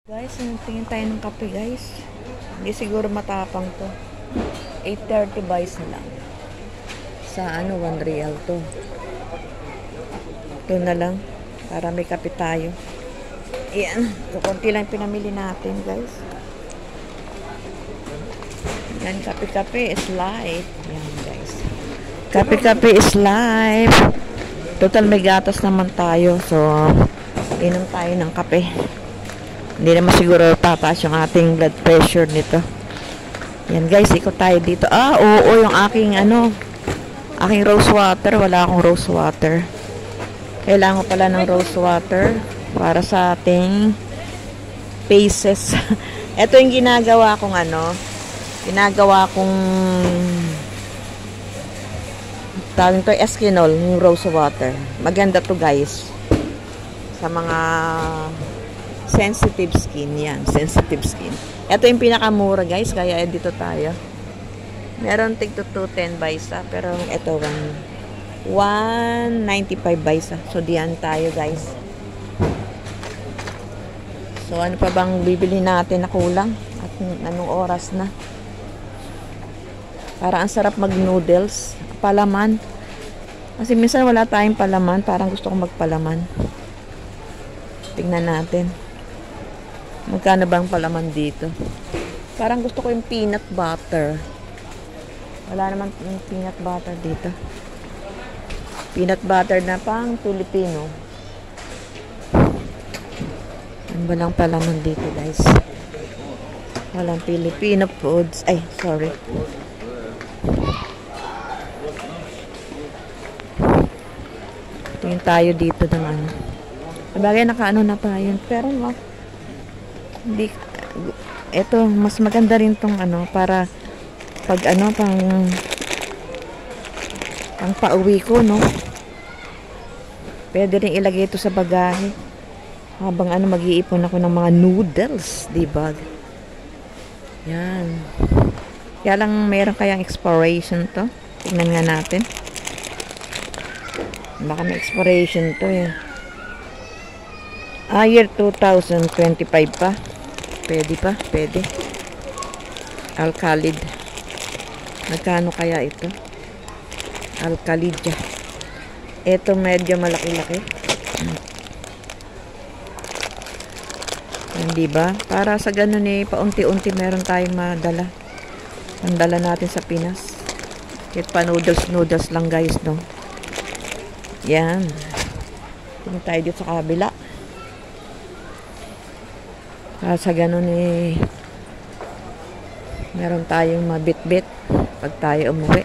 Guys, tingin tayo ng kape guys. Hindi siguro matapang to. 8.30 buys na lang. Sa 1 real to. Ito na lang. Para may kape tayo. Ayan. So, konti lang pinamili natin guys. Yan, kape-kape is life. Yan guys. Kape-kape is life. Total may gatas naman tayo. So, inom tayo ng kape. Hindi naman siguro tataas yung ating blood pressure nito. Yan guys, ikot tayo dito. Oo, yung aking aking rose water. Wala akong rose water. Kailangan ko pala ng rose water para sa ating faces. Ito yung ginagawa kong tawag ito Eskinol, yung rose water. Maganda to guys. Sa mga sensitive skin yan. Sensitive skin. Ito yung pinakamura guys. Kaya dito tayo. Meron tig to 210 by isa. Pero ito 195 by isa. So diyan tayo guys. So ano pa bang bibili natin na kulang? At anong oras na? Para ang sarap mag noodles. Palaman. Kasi minsan wala tayong palaman. Parang gusto kong magpalaman. Tingnan natin. Magkano bang palaman dito? Parang gusto ko yung peanut butter. Wala naman yung peanut butter dito. Peanut butter na pang Filipino. Ano ba lang palaman dito guys? Walang Filipino foods. Ay, sorry. Tingin tayo dito ng Sabagay nakaano na pa yun. Pero hindi, eto mas maganda rin tong para pag pang pauwi ko pwede rin ilagay ito sa bagahe habang mag-iipon ako ng mga noodles, diba? Yan, kaya lang mayroon kayang expiration to. Tingnan nga natin, baka may expiration to year 2025 pa. Pwede pa, pwede. Alkalid. Magkano kaya ito? Alkalidya. Ito medyo malaki-laki. Hindi ba? Para sa ganun paunti-unti meron tayong madala. Pandala natin sa Pinas. Kahit pa noodles lang guys, no? Yan. Tingin tayo dito sa kabila. Sa ganun meron tayong mabit-bit pag tayo umuwi.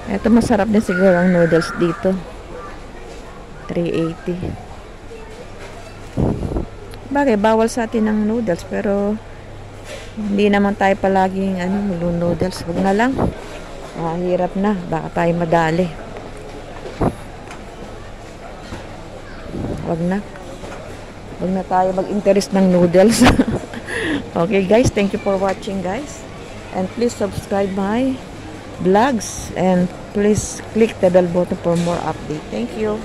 Ito masarap din siguro ang noodles dito. 380. Bagay, bawal sa atin ang noodles pero hindi naman tayo palaging noodles. Huwag na lang. Hirap na. Baka tayo madali. Wag na tayo mag-interest ng noodles. Okay guys, thank you for watching guys, and please subscribe my vlogs and please click the bell button for more update. Thank you.